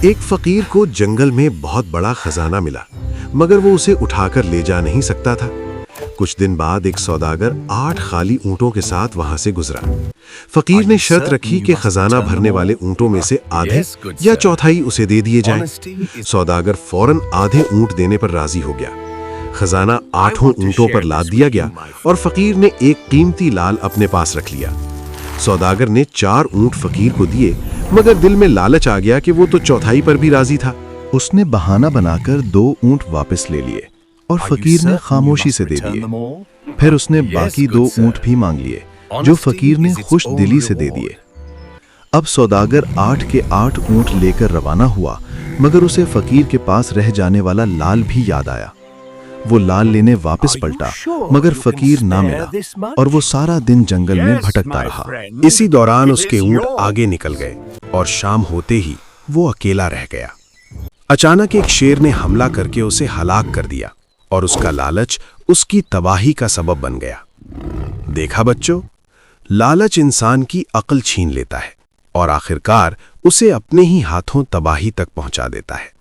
ایک فقیر کو جنگل میں بہت بڑا خزانہ ملا، مگر وہ اسے اٹھا کر لے جا نہیں سکتا تھا۔ کچھ دن بعد ایک سوداگر 8 خالی اونٹوں کے ساتھ وہاں سے گزرا۔ فقیر نے شرط رکھی کہ خزانہ بھرنے والے اونٹوں میں سے آدھے یا چوتھائی اسے دے دیے جائیں۔ سوداگر فوراً آدھے اونٹ دینے پر راضی ہو گیا۔ خزانہ 8 اونٹوں پر لاد دیا گیا اور فقیر نے ایک قیمتی لال اپنے پاس رکھ لیا۔ سوداگر نے 4 اونٹ فقیر کو دیے، مگر دل میں لالچ آ گیا کہ وہ تو چوتھائی پر بھی راضی تھا۔ اس نے بہانہ بنا کر 2 اونٹ واپس لے لیے اور فقیر نے خاموشی سے دے دیے۔ پھر اس نے باقی 2 اونٹ بھی مانگ لیے جو فقیر نے خوش دلی سے دے دیے۔ اب سوداگر 8 کے 8 اونٹ لے کر روانہ ہوا، مگر اسے فقیر کے پاس رہ جانے والا لال بھی یاد آیا۔ وہ لال لینے واپس پلٹا، مگر فقیر نہ ملا اور وہ سارا دن جنگل میں بھٹکتا رہا۔ اسی دوران اس کے اونٹ آگے نکل گئے اور شام ہوتے ہی وہ اکیلا رہ گیا۔ اچانک ایک شیر نے حملہ کر کے اسے ہلاک کر دیا اور اس کا لالچ اس کی تباہی کا سبب بن گیا۔ دیکھا بچوں، لالچ انسان کی عقل چھین لیتا ہے اور آخرکار اسے اپنے ہی ہاتھوں تباہی تک پہنچا دیتا ہے۔